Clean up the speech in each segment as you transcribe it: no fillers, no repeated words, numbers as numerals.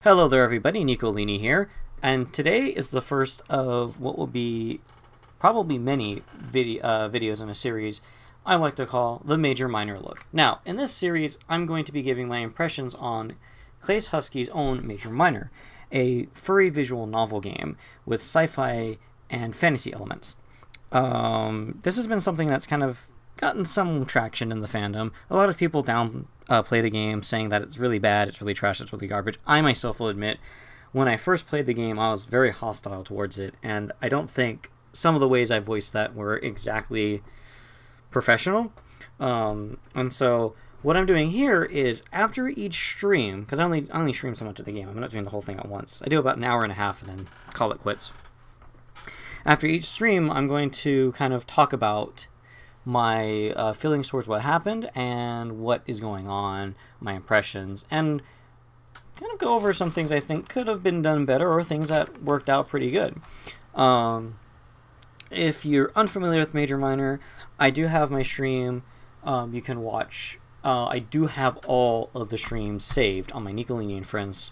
Hello there everybody, Niko Linni here, and today is the first of what will be probably many videos in a series I like to call the Major Minor Look. Now, in this series, I'm going to be giving my impressions on Klace Husky's own Major Minor, a furry visual novel game with sci-fi and fantasy elements. This has been something that's kind of gotten some traction in the fandom. A lot of people play the game saying that it's really bad, it's really trash, it's really garbage. I myself will admit, when I first played the game, I was very hostile towards it, and I don't think some of the ways I voiced that were exactly professional. And so what I'm doing here is after each stream, because I only stream so much of the game, I'm not doing the whole thing at once. I do about an hour and a half and then call it quits. After each stream, I'm going to kind of talk about my feelings towards what happened and what is going on, my impressions, and kind of go over some things I think could have been done better or things that worked out pretty good. If you're unfamiliar with Major Minor, I do have my stream you can watch. I do have all of the streams saved on my Niko Linni Friends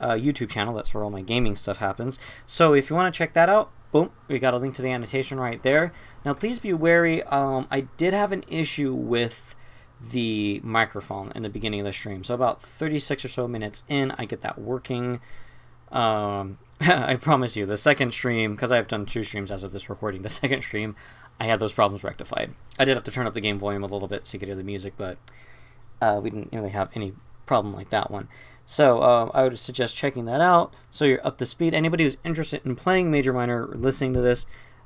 YouTube channel. That's where all my gaming stuff happens. So if you want to check that out, boom, we got a link to the annotation right there. Now, please be wary. I did have an issue with the microphone in the beginning of the stream. So about 36 or so minutes in, I get that working. I promise you, the second stream, because I've done 2 streams as of this recording, the second stream, I had those problems rectified. I did have to turn up the game volume a little bit so you could hear the music, but we didn't really have any problem like that one. So I would suggest checking that out so you're up to speed. Anybody who's interested in playing Major Minor or listening to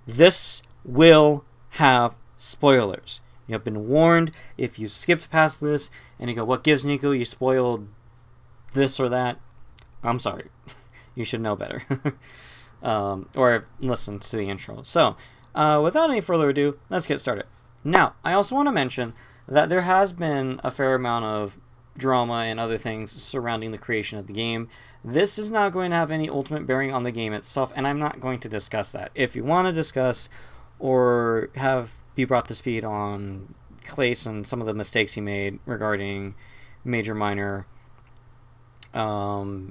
this will have spoilers. You have been warned. If you skipped past this and you go, what gives, Niko? You spoiled this or that. I'm sorry. You should know better. Or listen to the intro. So without any further ado, let's get started. Now, I also want to mention that there has been a fair amount of drama and other things surrounding the creation of the game. This is not going to have any ultimate bearing on the game itself, and I'm not going to discuss that. If you want to discuss or be brought to speed on Klace and some of the mistakes he made regarding Major Minor, you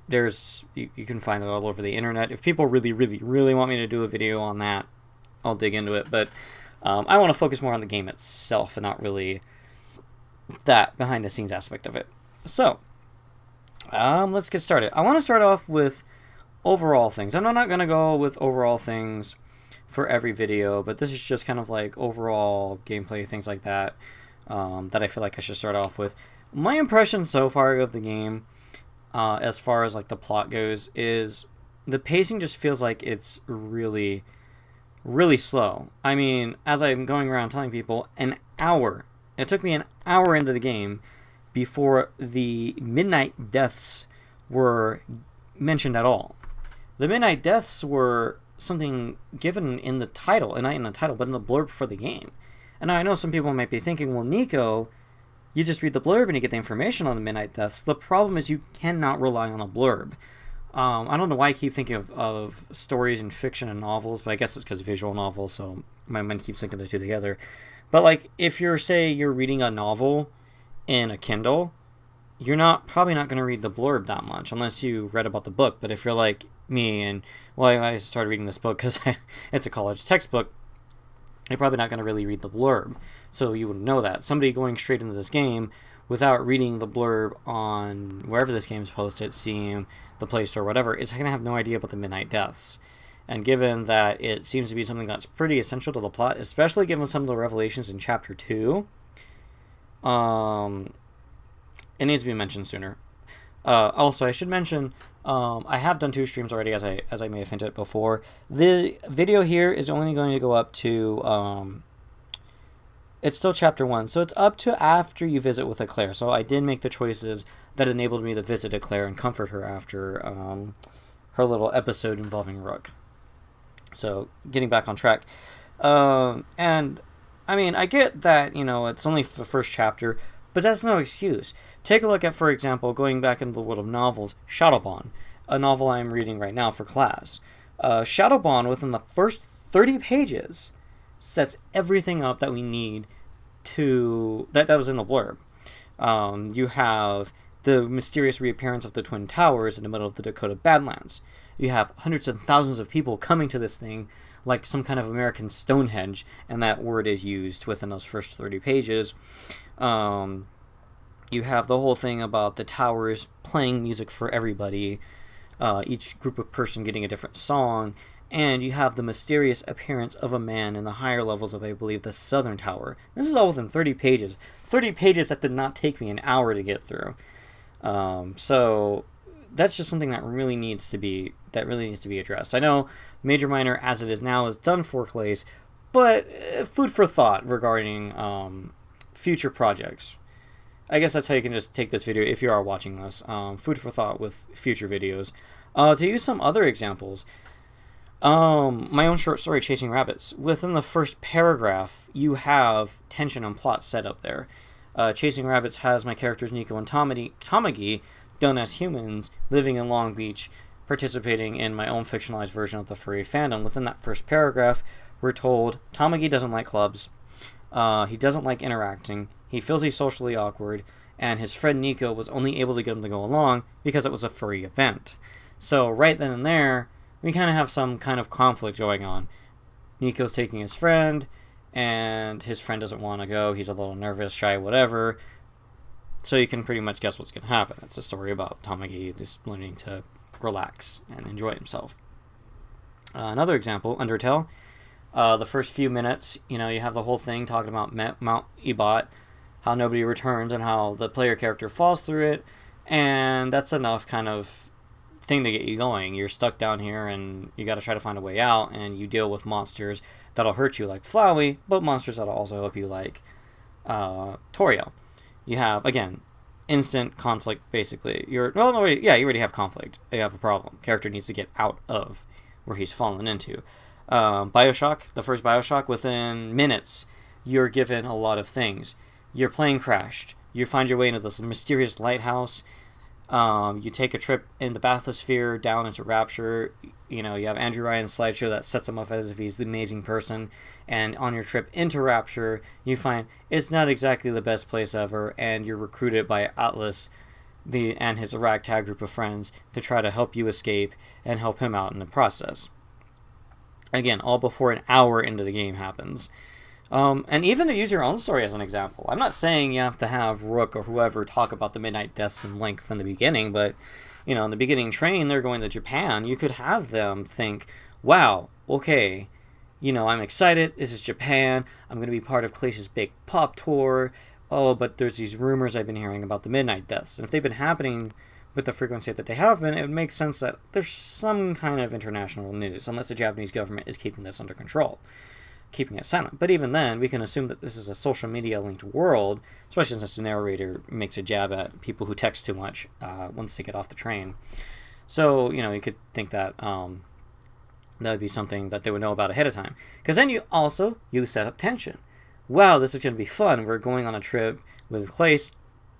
can find it all over the internet. If people really, really, really want me to do a video on that, I'll dig into it, but I want to focus more on the game itself and not really that behind the scenes aspect of it. So let's get started. I want to start off with overall things. I'm not going to go with overall things for every video, but this is just kind of like overall gameplay, things like that, that I feel like I should start off with. My impression so far of the game, as far as like the plot goes, is the pacing just feels like it's really, really slow. I mean, as I'm going around telling people, it took me an hour into the game before the midnight deaths were mentioned at all. The midnight deaths were something given in the title, and not in the title, but in the blurb for the game. And I know some people might be thinking, well, Niko, you just read the blurb and you get the information on the midnight deaths. The problem is you cannot rely on a blurb. I don't know why I keep thinking of stories in fiction and novels, but I guess it's because visual novels, so my mind keeps linking the two together. But like, if you're reading a novel in a Kindle, you're probably not going to read the blurb that much unless you read about the book. But if you're like me and, well, I started reading this book because it's a college textbook, you're probably not going to really read the blurb. So you would know that. Somebody going straight into this game without reading the blurb on wherever this game's posted, Steam, the Play Store, whatever, is going to have no idea about the midnight deaths. And given that it seems to be something that's pretty essential to the plot, especially given some of the revelations in Chapter 2, it needs to be mentioned sooner. Also, I should mention, I have done 2 streams already, as I may have hinted before. The video here is only going to go up to, it's still Chapter 1, so it's up to after you visit with Eclair. So I did make the choices that enabled me to visit Eclair and comfort her after her little episode involving Rook. So, getting back on track. And, I mean, I get that, it's only the first chapter, but that's no excuse. Take a look at, for example, going back into the world of novels, Shadowbond, a novel I'm reading right now for class. Shadowbond, within the first 30 pages, sets everything up that we need that was in the blurb. You have the mysterious reappearance of the Twin Towers in the middle of the Dakota Badlands. You have hundreds and thousands of people coming to this thing like some kind of American Stonehenge, and that word is used within those first 30 pages. You have the whole thing about the towers playing music for everybody, each group of person getting a different song, and you have the mysterious appearance of a man in the higher levels of, I believe, the Southern Tower. This is all within 30 pages. 30 pages that did not take me an hour to get through. So that's just something that really needs to be addressed. I know Major Minor, as it is now, is done for Klace, but food for thought regarding future projects. I guess that's how you can just take this video if you are watching this. Food for thought with future videos. To use some other examples, my own short story, Chasing Rabbits. Within the first paragraph, you have tension and plot set up there. Chasing Rabbits has my characters Niko and Tamagi done as humans, living in Long Beach, participating in my own fictionalized version of the furry fandom. Within that first paragraph, we're told Tamagi doesn't like clubs. He doesn't like interacting. He feels he's socially awkward, and his friend Niko was only able to get him to go along because it was a furry event. So right then and there, we kind of have some kind of conflict going on. Niko's taking his friend, and his friend doesn't want to go. He's a little nervous, shy, whatever. So you can pretty much guess what's going to happen. It's a story about Tamagi just learning to relax and enjoy himself. Another example, Undertale. The first few minutes, you have the whole thing talking about Mount Ebot, how nobody returns, and how the player character falls through it, and that's enough kind of thing to get you going. You're stuck down here, and you got to try to find a way out, and you deal with monsters that'll hurt you like Flowey, but monsters that'll also help you like Toriel. You have, again, instant conflict, basically. You already have conflict. You have a problem. Character needs to get out of where he's fallen into. Bioshock, the first Bioshock, within minutes, you're given a lot of things. Your plane crashed. You find your way into this mysterious lighthouse. You take a trip in the bathysphere down into Rapture. You have Andrew Ryan's slideshow that sets him up as if he's the amazing person. And on your trip into Rapture, you find it's not exactly the best place ever, and you're recruited by Atlas and his ragtag group of friends to try to help you escape and help him out in the process. Again, all before an hour into the game happens. And even to use your own story as an example. I'm not saying you have to have Rook or whoever talk about the Midnight Deaths in length in the beginning, but, in the beginning train, they're going to Japan. You could have them think, wow, okay, I'm excited. This is Japan. I'm going to be part of Klace's big pop tour. Oh, but there's these rumors I've been hearing about the Midnight Deaths. And if they've been happening with the frequency that they have been, it would make sense that there's some kind of international news, unless the Japanese government is keeping this under control, keeping it silent. But even then, we can assume that this is a social media linked world, especially since the narrator makes a jab at people who text too much once they get off the train. So, you could think that that would be something that they would know about ahead of time. Because then you set up tension. Wow, this is going to be fun. We're going on a trip with Klace,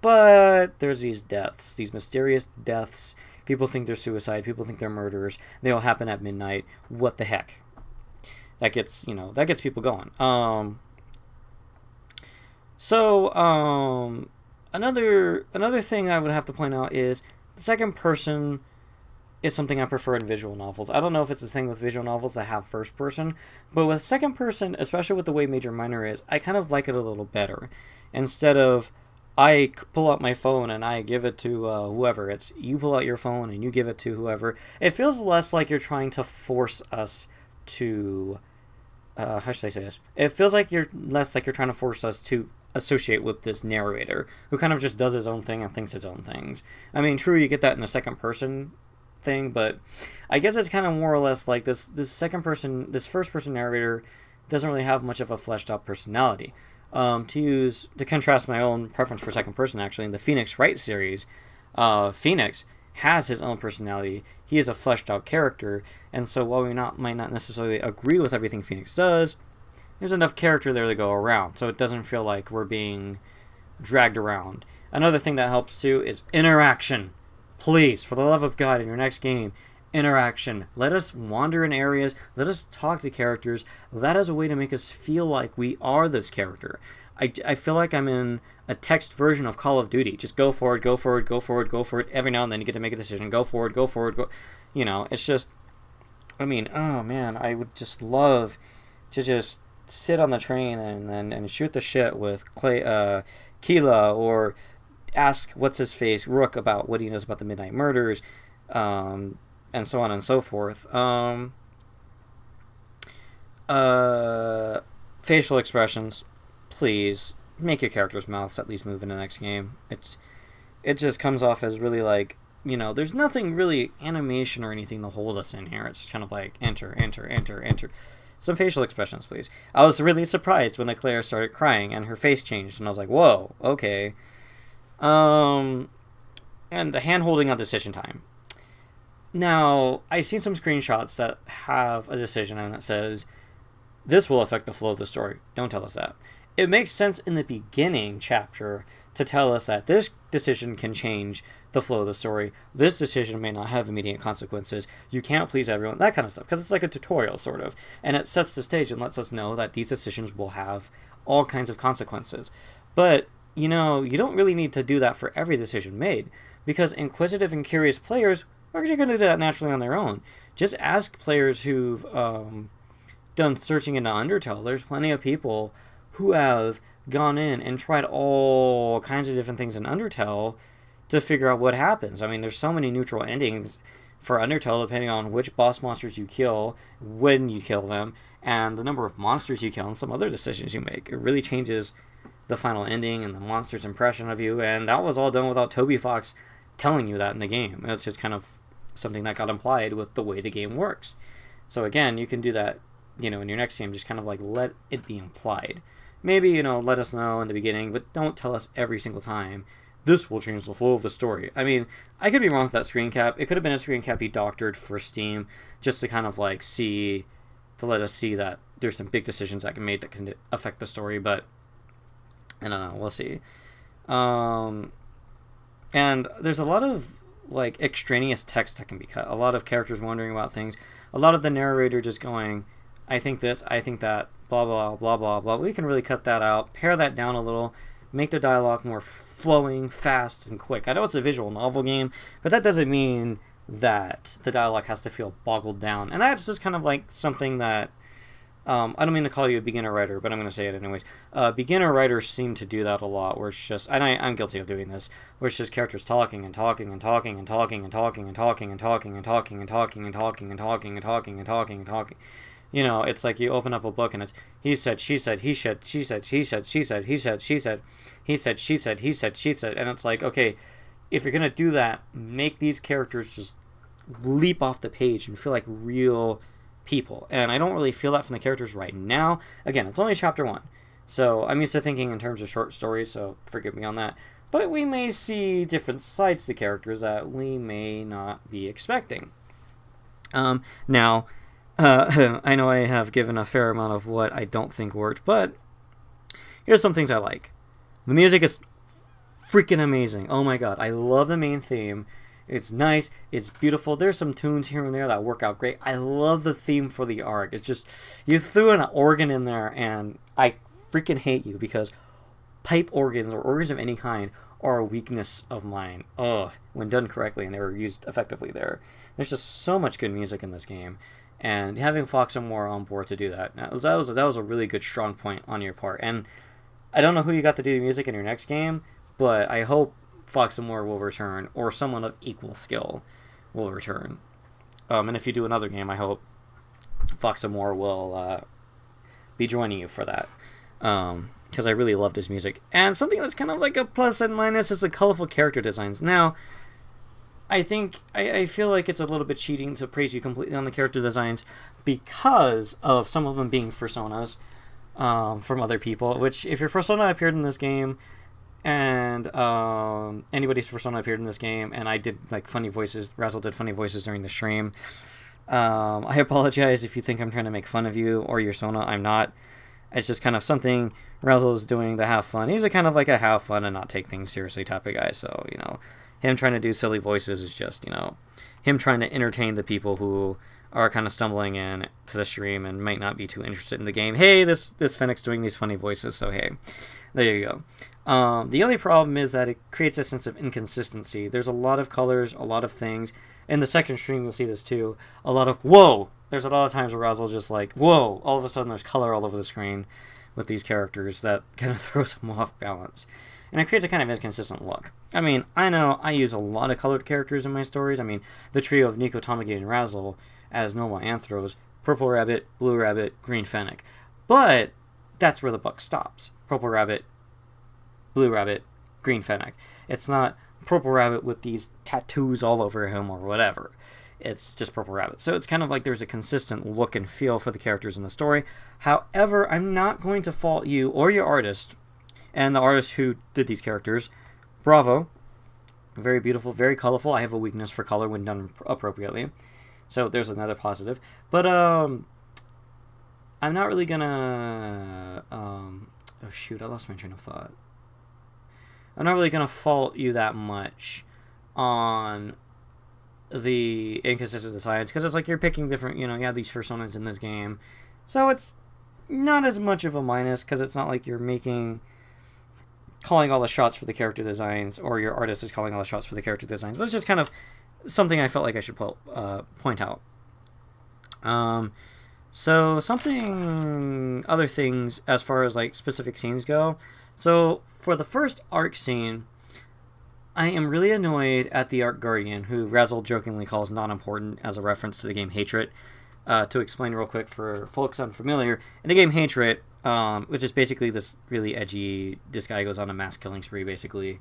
but there's these deaths, these mysterious deaths. People think they're suicide. People think they're murderers. They all happen at midnight. What the heck? That gets people going. Another thing I would have to point out is the second person is something I prefer in visual novels. I don't know if it's the thing with visual novels that have first person, but with second person, especially with the way Major Minor is, I kind of like it a little better. Instead of I pull out my phone and I give it to whoever, it's you pull out your phone and you give it to whoever. It feels less like you're trying to force us to how should I say this? It feels like you're trying to force us to associate with this narrator who kind of just does his own thing and thinks his own things. I mean, true, you get that in the second person thing, but I guess it's kind of more or less like this first person narrator doesn't really have much of a fleshed out personality. To contrast my own preference for second person, actually, in the Phoenix Wright series, Phoenix has his own personality. He is a fleshed out character, and so while we might not necessarily agree with everything Phoenix does, there's enough character there to go around, so it doesn't feel like we're being dragged around. Another thing that helps too is interaction. Please, for the love of God, in your next game, interaction. Let us wander in areas. Let us talk to characters. That is a way to make us feel like we are this character. I feel like I'm in a text version of Call of Duty. Just go forward, go forward, go forward, go forward. Every now and then you get to make a decision. Go forward, go forward, go. You know, it's just, I mean, oh man, I would just love to just sit on the train and shoot the shit with Keela, or ask what's his face Rook about what he knows about the Midnight Murders, and so on and so forth. Facial expressions, please make your characters' mouths at least move in the next game. It just comes off as really like, you know, there's nothing really animation or anything to hold us in here. It's just kind of like enter, enter, enter, enter. Some facial expressions, please. I was really surprised when Eclair started crying and her face changed, and I was like, whoa, okay. And the hand-holding on decision time. Now, I've seen some screenshots that have a decision and it says, this will affect the flow of the story. Don't tell us that. It makes sense in the beginning chapter to tell us that this decision can change the flow of the story. This decision may not have immediate consequences. You can't please everyone. That kind of stuff. Because it's like a tutorial, sort of. And it sets the stage and lets us know that these decisions will have all kinds of consequences. But, you know, you don't really need to do that for every decision made. Because inquisitive and curious players are actually going to do that naturally on their own. Just ask players who've done searching into Undertale. There's plenty of people who have gone in and tried all kinds of different things in Undertale to figure out what happens. I mean, there's so many neutral endings for Undertale depending on which boss monsters you kill, when you kill them, and the number of monsters you kill, and some other decisions you make. It really changes the final ending and the monster's impression of you, and that was all done without Toby Fox telling you that in the game. It's just kind of something that got implied with the way the game works. So again, you can do that, you know, in your next game, just kind of like let it be implied. Maybe, you know, let us know in the beginning, but don't tell us every single time, this will change the flow of the story. I mean, I could be wrong with that screen cap. It could have been a screen cap he doctored for Steam, just to kind of like to let us see that there's some big decisions that can made that can affect the story, but I don't know, we'll see. And there's a lot of like extraneous text that can be cut. A lot of characters wondering about things. A lot of the narrator just going, I think this, I think that, blah, blah, blah, blah, blah. We can really cut that out, pare that down a little, make the dialogue more flowing, fast, and quick. I know it's a visual novel game, but that doesn't mean that the dialogue has to feel boggled down. And that's just kind of like something that, I don't mean to call you a beginner writer, but I'm going to say it anyways. Beginner writers seem to do that a lot, where it's just, and I'm guilty of doing this, where it's just characters talking and talking and talking and talking and talking and talking and talking and talking and talking and talking and talking and talking and talking and talking. You know, it's like you open up a book and it's he said, she said, he said, she said, he said, she said, he said, she said, he said, she said, he said, she said, and it's like, okay, if you're gonna do that, make these characters just leap off the page and feel like real people. And I don't really feel that from the characters right now. Again, it's only chapter 1, so I'm used to thinking in terms of short stories, so forgive me on that. But we may see different sides to characters that we may not be expecting. Now, I know I have given a fair amount of what I don't think worked, but here's some things I like. The music is freaking amazing. Oh my god, I love the main theme. It's nice, it's beautiful. There's some tunes here and there that work out great. I love the theme for the arc. It's just, you threw an organ in there and I freaking hate you, because pipe organs or organs of any kind are a weakness of mine. Ugh, when done correctly and they were used effectively there. There's just so much good music in this game. And having Fox and Moore on board to do that was a really good strong point on your part. And I don't know who you got to do the music in your next game, but I hope Fox and Moore will return, or someone of equal skill will return. And if you do another game, I hope Fox and Moore will be joining you for that, because I really loved his music. And something that's kind of like a plus and minus is the colorful character designs. Now, I feel like it's a little bit cheating to praise you completely on the character designs, because of some of them being personas from other people, which if your persona appeared in this game, and anybody's persona appeared in this game, and I did like funny voices, Razzle did funny voices during the stream, I apologize if you think I'm trying to make fun of you or your persona. I'm not. It's just kind of something Razzle is doing to have fun. He's a kind of like a have fun and not take things seriously type of guy, so, you know, him trying to do silly voices is just, him trying to entertain the people who are kind of stumbling in to the stream and might not be too interested in the game. Hey, this Fennec's doing these funny voices, so hey, there you go. The only problem is that it creates a sense of inconsistency. There's a lot of colors, a lot of things. In the second stream, you'll see this too. A lot of, whoa! There's a lot of times where Razzle just like, whoa! All of a sudden there's color all over the screen with these characters that kind of throws them off balance. And it creates a kind of inconsistent look. I mean, I know I use a lot of colored characters in my stories. I mean, the trio of Niko, Tamagi, and Razzle as normal anthros, Purple Rabbit, Blue Rabbit, Green Fennec. But that's where the buck stops. Purple Rabbit, Blue Rabbit, Green Fennec. It's not Purple Rabbit with these tattoos all over him or whatever. It's just Purple Rabbit. So it's kind of like there's a consistent look and feel for the characters in the story. However, I'm not going to fault you or your artist and the artist who did these characters. Bravo. Very beautiful, very colorful. I have a weakness for color when done appropriately. So there's another positive. But I'm not really gonna oh shoot, I lost my train of thought. I'm not really gonna fault you that much on the inconsistent designs, because it's like you're picking different, you have these personas in this game. So it's not as much of a minus, because it's not like you're calling all the shots for the character designs, or your artist is calling all the shots for the character designs. But it's just kind of something I felt like I should point out. So other things as far as like specific scenes go. So for the first arc scene, I am really annoyed at the Arc Guardian, who Razzle jokingly calls not important as a reference to the game Hatred. To explain real quick for folks unfamiliar, in the game Hatred, which is basically this really edgy, this guy goes on a mass killing spree basically.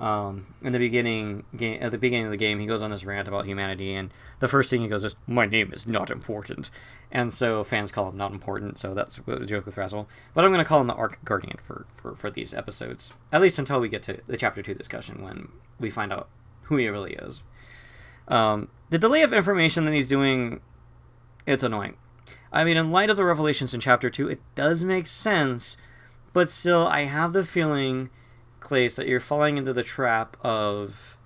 At the beginning of the game, he goes on this rant about humanity, and the first thing he goes is, "My name is not important," and so fans call him not important. So that's a joke with Razzle. But I'm going to call him the Arc Guardian for these episodes, at least until we get to the Chapter 2 discussion when we find out who he really is. The delay of information that he's doing, it's annoying. I mean, in light of the revelations in Chapter 2, it does make sense, but still, I have the feeling, Klace, that you're falling into the trap of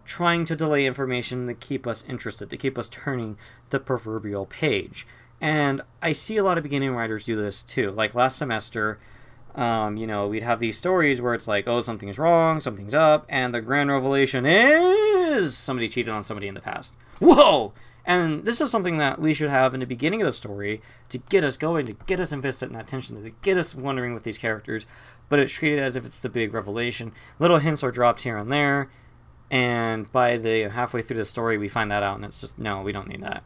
trying to delay information to keep us interested, to keep us turning the proverbial page. And I see a lot of beginning writers do this too. Like last semester, we'd have these stories where it's like, oh, something's wrong, something's up, and the grand revelation is somebody cheated on somebody in the past. Whoa! And this is something that we should have in the beginning of the story to get us going, to get us invested in that tension, to get us wondering with these characters. But it's treated as if it's the big revelation. Little hints are dropped here and there, and by the halfway through the story, we find that out, and it's just, no, we don't need that.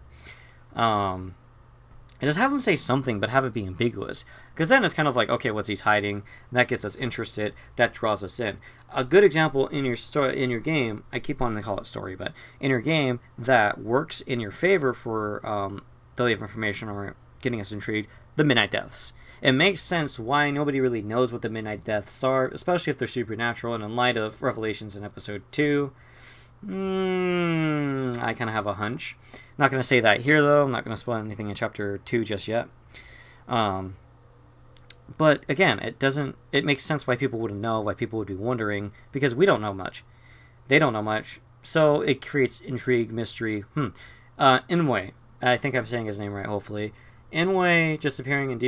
Just have him say something, but have it be ambiguous. Because then it's kind of like, okay, what's he hiding? That gets us interested. That draws us in. A good example in your game, I keep wanting to call it story, but in your game that works in your favor for delay of information or getting us intrigued, the Midnight Deaths. It makes sense why nobody really knows what the Midnight Deaths are, especially if they're supernatural, and in light of revelations in Episode 2, I kind of have a hunch. Not going to say that here, though. I'm not going to spoil anything in Chapter 2 just yet. But, again, it makes sense why people wouldn't know, why people would be wondering, because we don't know much. They don't know much. So it creates intrigue, mystery. Inway. I think I'm saying his name right, hopefully. Inway just appearing and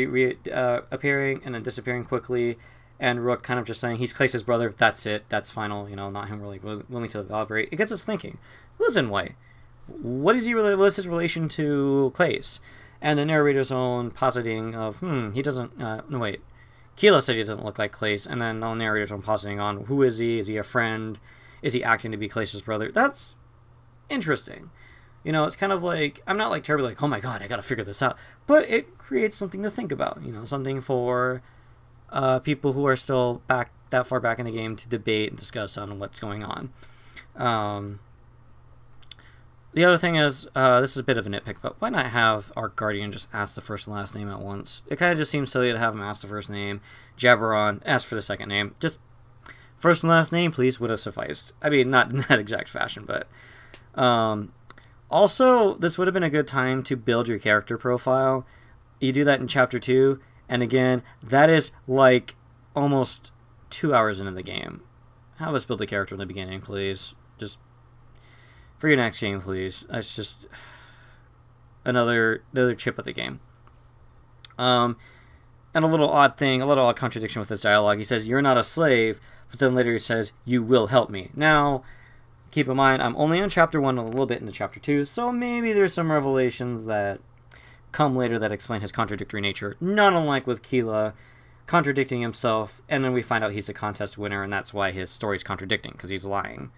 appearing and then disappearing quickly, and Rook kind of just saying he's Klace's brother. That's it. That's final. Not him really willing to elaborate. It gets us thinking. Who's Inway? What's his relation to Klace? And the narrator's own positing of he doesn't. No wait, Keela said he doesn't look like Klace, and then the narrator's own positing on who is he? Is he a friend? Is he acting to be Klace's brother? That's interesting. It's kind of like, I'm not like terribly like, oh my god, I gotta figure this out. But it creates something to think about, something for people who are still that far back in the game to debate and discuss on what's going on. The other thing is, this is a bit of a nitpick, but why not have our Guardian just ask the first and last name at once? It kind of just seems silly to have him ask the first name, jabber on, ask for the second name. Just first and last name, please, would have sufficed. I mean, not in that exact fashion, but... Also, this would have been a good time to build your character profile. You do that in Chapter 2, and again, that is like almost 2 hours into the game. have us build a character in the beginning, please. Just for your next game, please. That's just another chip at the game. And a little odd contradiction with this dialogue. He says, "You're not a slave," but then later he says, "You will help me." Now, keep in mind, I'm only on chapter 1 and a little bit into chapter 2, so maybe there's some revelations that come later that explain his contradictory nature. Not unlike with Keela contradicting himself, and then we find out he's a contest winner, and that's why his story's contradicting, because he's lying.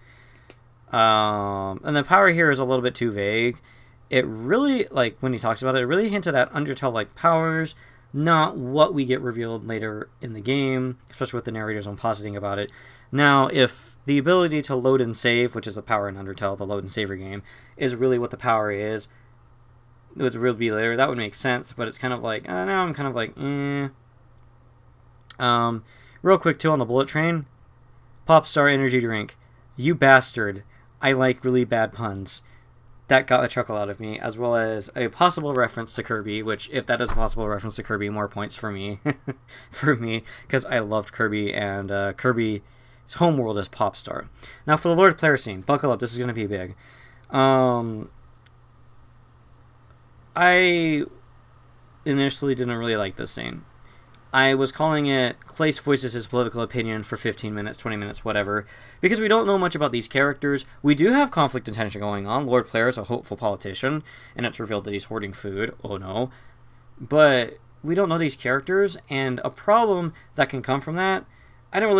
And the power here is a little bit too vague. It really, like, when he talks about it, it really hinted at Undertale-like powers, not what we get revealed later in the game, especially with the narrator's own positing about it. Now, if the ability to load and save, which is a power in Undertale, the load and saver game, is really what the power is, it would really be later, that would make sense, but it's kind of like, now I'm kind of like, real quick, too, on the bullet train, Popstar energy drink. You bastard. I like really bad puns. That got a chuckle out of me, as well as a possible reference to Kirby, which, if that is a possible reference to Kirby, more points for me. For me, because I loved Kirby, and Kirby's homeworld is Popstar. Now, for the Lord Player scene, buckle up, this is going to be big. I initially didn't really like this scene. I was calling it Klace voices his political opinion for 15 minutes, 20 minutes, whatever, because we don't know much about these characters. We do have conflict and tension going on. Lord Player is a hopeful politician, and it's revealed that he's hoarding food. Oh no. But we don't know these characters, and a problem that can come from that, I didn't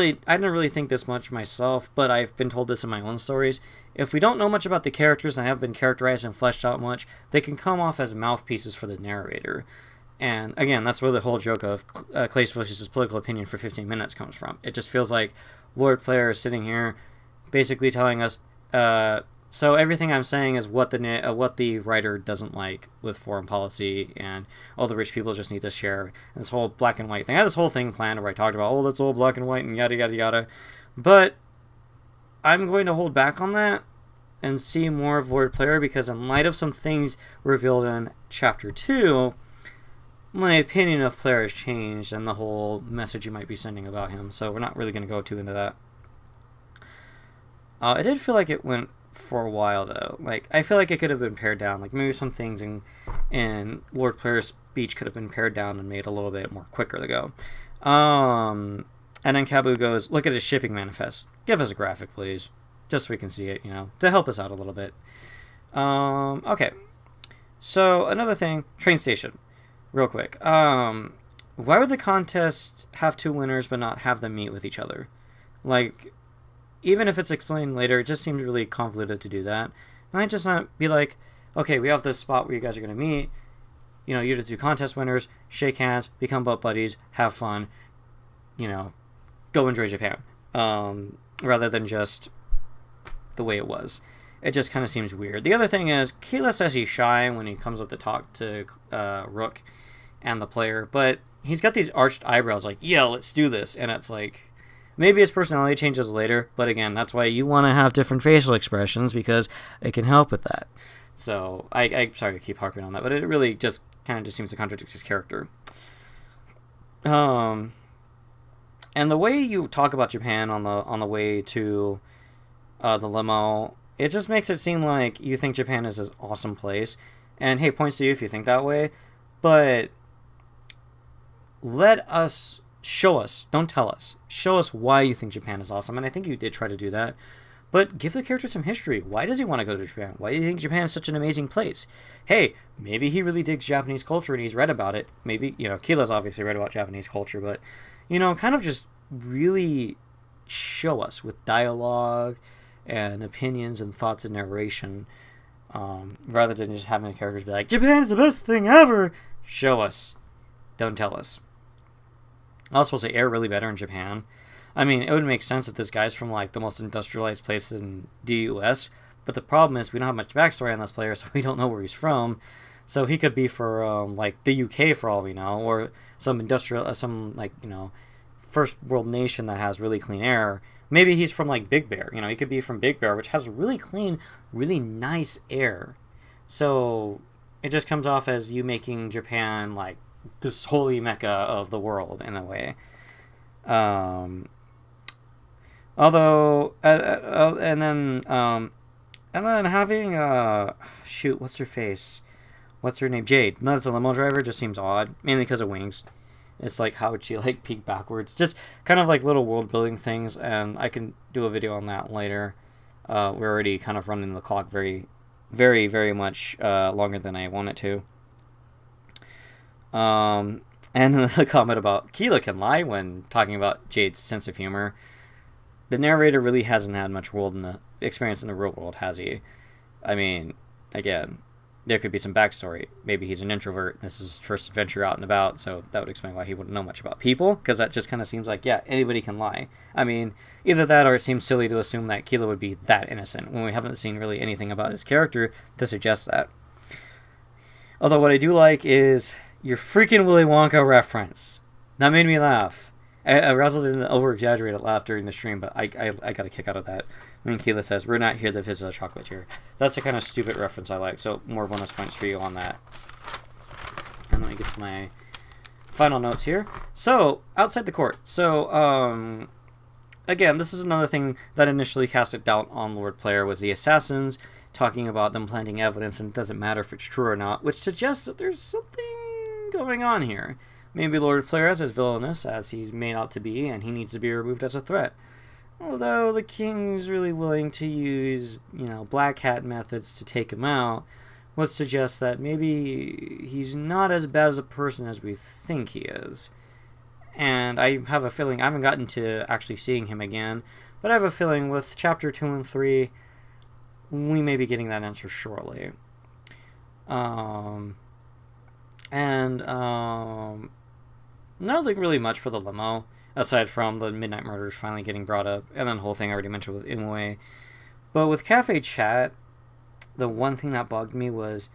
really think this much myself, but I've been told this in my own stories. If we don't know much about the characters and haven't been characterized and fleshed out much, they can come off as mouthpieces for the narrator. And again, that's where the whole joke of Klace voices his political opinion for 15 minutes comes from. It just feels like Lord Player is sitting here basically telling us, so everything I'm saying is what the writer doesn't like with foreign policy, and all the rich people just need to share. And this whole black and white thing. I had this whole thing planned where I talked about, that's all black and white and yada yada yada. But I'm going to hold back on that and see more of Lord Player, because in light of some things revealed in Chapter 2, my opinion of Player has changed, and the whole message you might be sending about him. So we're not really going to go too into that. I did feel like it went for a while, though. Like, I feel like it could have been pared down. Like, maybe some things in Lord Player's speech could have been pared down and made a little bit more quicker to go. And then Kabu goes, "Look at his shipping manifest. Give us a graphic, please. Just so we can see it, to help us out a little bit." Okay. So, another thing, train station. Real quick. Why would the contest have 2 winners but not have them meet with each other? Like, even if it's explained later, it just seems really convoluted to do that. Might just not be like, okay, we have this spot where you guys are going to meet. You're the 2 contest winners, shake hands, become butt buddies, have fun, go enjoy Japan. Rather than just the way it was. It just kind of seems weird. The other thing is, Keela says he's shy when he comes up to talk to Rook and the player, but he's got these arched eyebrows like, yeah, let's do this. And it's like, maybe his personality changes later, but again, that's why you want to have different facial expressions, because it can help with that. So, I'm sorry to keep harping on that, but it really just kind of just seems to contradict his character. And the way you talk about Japan on the way to the limo, it just makes it seem like you think Japan is this awesome place. And hey, points to you if you think that way. But show us, don't tell us. Show us why you think Japan is awesome. And I think you did try to do that. But give the character some history. Why does he want to go to Japan? Why do you think Japan is such an amazing place? Hey, maybe he really digs Japanese culture and he's read about it. Maybe, Keela's obviously read about Japanese culture. But, kind of just really show us with dialogue and opinions and thoughts and narration, rather than just having the characters be like, Japan is the best thing ever. Show us. Don't tell us. Also, supposed to air really better in Japan. I mean, it would make sense if this guy's from like the most industrialized place in the US, but the problem is we don't have much backstory on this player, so we don't know where he's from. So he could be for like the UK for all we know, or some first world nation that has really clean air. Maybe he's from like Big Bear. He could be from Big Bear, which has really clean, really nice air. So it just comes off as you making Japan like this holy mecca of the world in a way. Although, and then having shoot, what's her face? What's her name? Jade. Not as a limo driver, just seems odd, mainly because of wings. It's like, how would she like peek backwards? Just kind of like little world building things, and I can do a video on that later. We're already kind of running the clock very, very, very much longer than I want it to. And the comment about Keela can lie when talking about Jade's sense of humor. The narrator really hasn't had much experience in the real world, has he? I mean, again, there could be some backstory. Maybe he's an introvert. This is his first adventure out and about, so that would explain why he wouldn't know much about people, because that just kind of seems like, yeah, anybody can lie. I mean, either that or it seems silly to assume that Keela would be that innocent, when we haven't seen really anything about his character to suggest that. Although what I do like is your freaking Willy Wonka reference. That made me laugh. Razzle didn't over-exaggerated laugh during the stream, but I got a kick out of that. When Keela says, "We're not here to visit a chocolatier." That's the kind of stupid reference I like, so more bonus points for you on that. And let me get to my final notes here. So, outside the court. So, again, this is another thing that initially cast a doubt on Lord Player, was the assassins talking about them planting evidence, and it doesn't matter if it's true or not, which suggests that there's something going on here. Maybe Lord Player is as villainous as he's made out to be, and he needs to be removed as a threat. Although the king's really willing to use, black hat methods to take him out, would suggest that maybe he's not as bad as a person as we think he is. And I have a feeling, I haven't gotten to actually seeing him again, but I have a feeling with Chapter 2 and 3, we may be getting that answer shortly. Nothing really much for the limo, aside from the midnight murders finally getting brought up, and then the whole thing I already mentioned with Imwe. But with Cafe Chat, the one thing that bugged me was,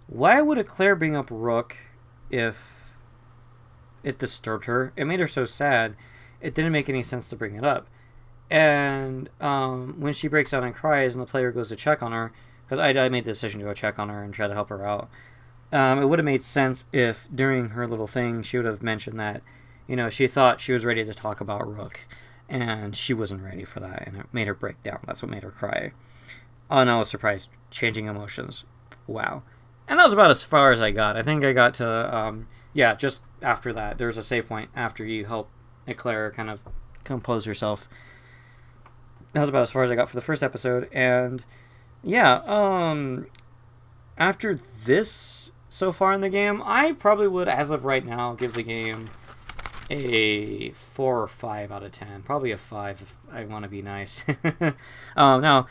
why would Eclair bring up Rook if it disturbed her? It made her so sad, it didn't make any sense to bring it up. And when she breaks out and cries and the player goes to check on her, because I made the decision to go check on her and try to help her out, it would have made sense if during her little thing she would have mentioned that, she thought she was ready to talk about Rook, and she wasn't ready for that, and it made her break down. That's what made her cry. Oh, and I was surprised. Changing emotions. Wow. And that was about as far as I got. I think I got to, just after that. There's a save point after you help Eclair kind of compose herself. That was about as far as I got for the first episode, and after this so far in the game, I probably would, as of right now, give the game a 4 or 5 out of 10. Probably a 5 if I want to be nice. Now,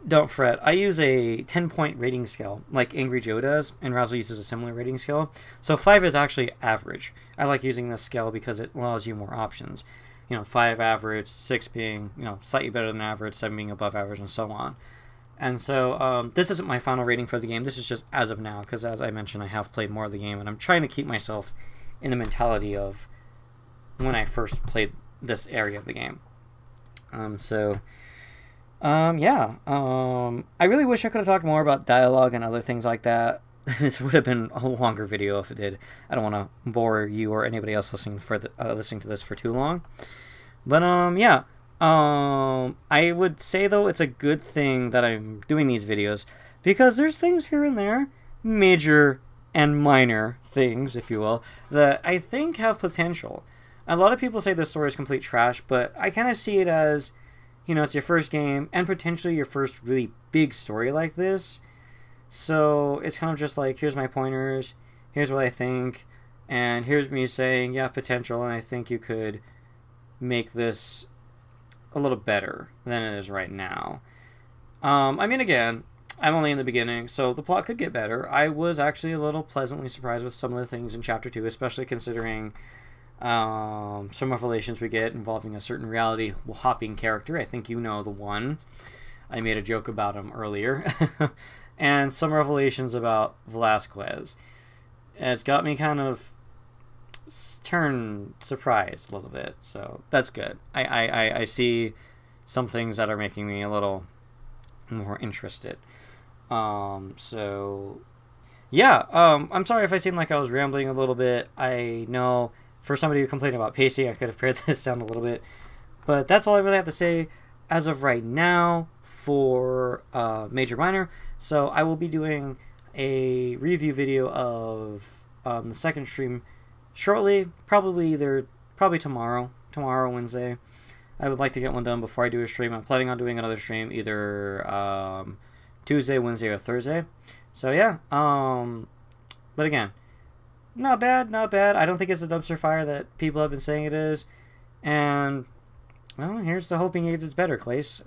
don't fret. I use a 10-point rating scale, like Angry Joe does, and Razzle uses a similar rating scale. So 5 is actually average. I like using this scale because it allows you more options. 5 average, 6 being, slightly better than average, 7 being above average, and so on. And so this isn't my final rating for the game. This is just as of now, because as I mentioned, I have played more of the game, and I'm trying to keep myself in the mentality of when I first played this area of the game. I really wish I could have talked more about dialogue and other things like that. This would have been a longer video if it did. I don't want to bore you or anybody else listening to this for too long. But I would say, though, it's a good thing that I'm doing these videos, because there's things here and there, major and minor things, if you will, that I think have potential. A lot of people say this story is complete trash, but I kind of see it as, it's your first game, and potentially your first really big story like this. So it's kind of just like, here's my pointers, here's what I think, and here's me saying, yeah, potential, and I think you could make this a little better than it is right now. Again, I'm only in the beginning, so the plot could get better. I was actually a little pleasantly surprised with some of the things in Chapter 2, especially considering some revelations we get involving a certain reality-hopping character. I think you know the one. I made a joke about him earlier. And some revelations about Velasquez. It's got me kind of turned surprised a little bit, so that's good. I see some things that are making me a little more interested. I'm sorry if I seem like I was rambling a little bit. I know for somebody who complained about pacing, I could have pared this down a little bit, but that's all I really have to say. as of right now for Major Minor. So I will be doing a review video of the second stream shortly, probably tomorrow, Wednesday. I would like to get one done before I do a stream. I'm planning on doing another stream either Tuesday, Wednesday, or Thursday. So yeah, but again, not bad. I don't think it's a dumpster fire that people have been saying it is. And, well, here's to hoping it gets better, Klace.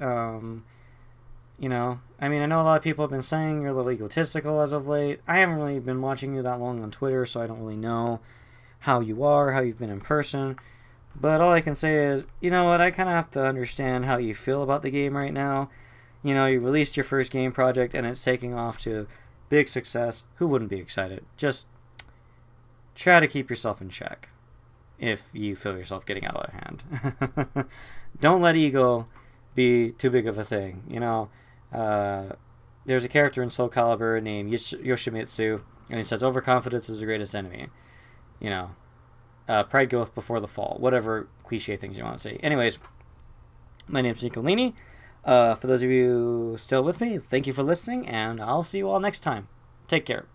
You know, I mean, I know a lot of people have been saying you're a little egotistical as of late. I haven't really been watching you that long on Twitter, so I don't really know how you are, how you've been in person. But all I can say is, you know what, I kind of have to understand how you feel about the game right now. You know, you released your first game project, and it's taking off to big success. Who wouldn't be excited? Just try to keep yourself in check if you feel yourself getting out of hand. Don't let ego be too big of a thing. You know, there's a character in Soul Calibur named Yoshimitsu, and he says, overconfidence is the greatest enemy. You know, pride goeth before the fall. Whatever cliche things you want to say. Anyways, my name's Niko Linni. For those of you still with me, thank you for listening, and I'll see you all next time. Take care.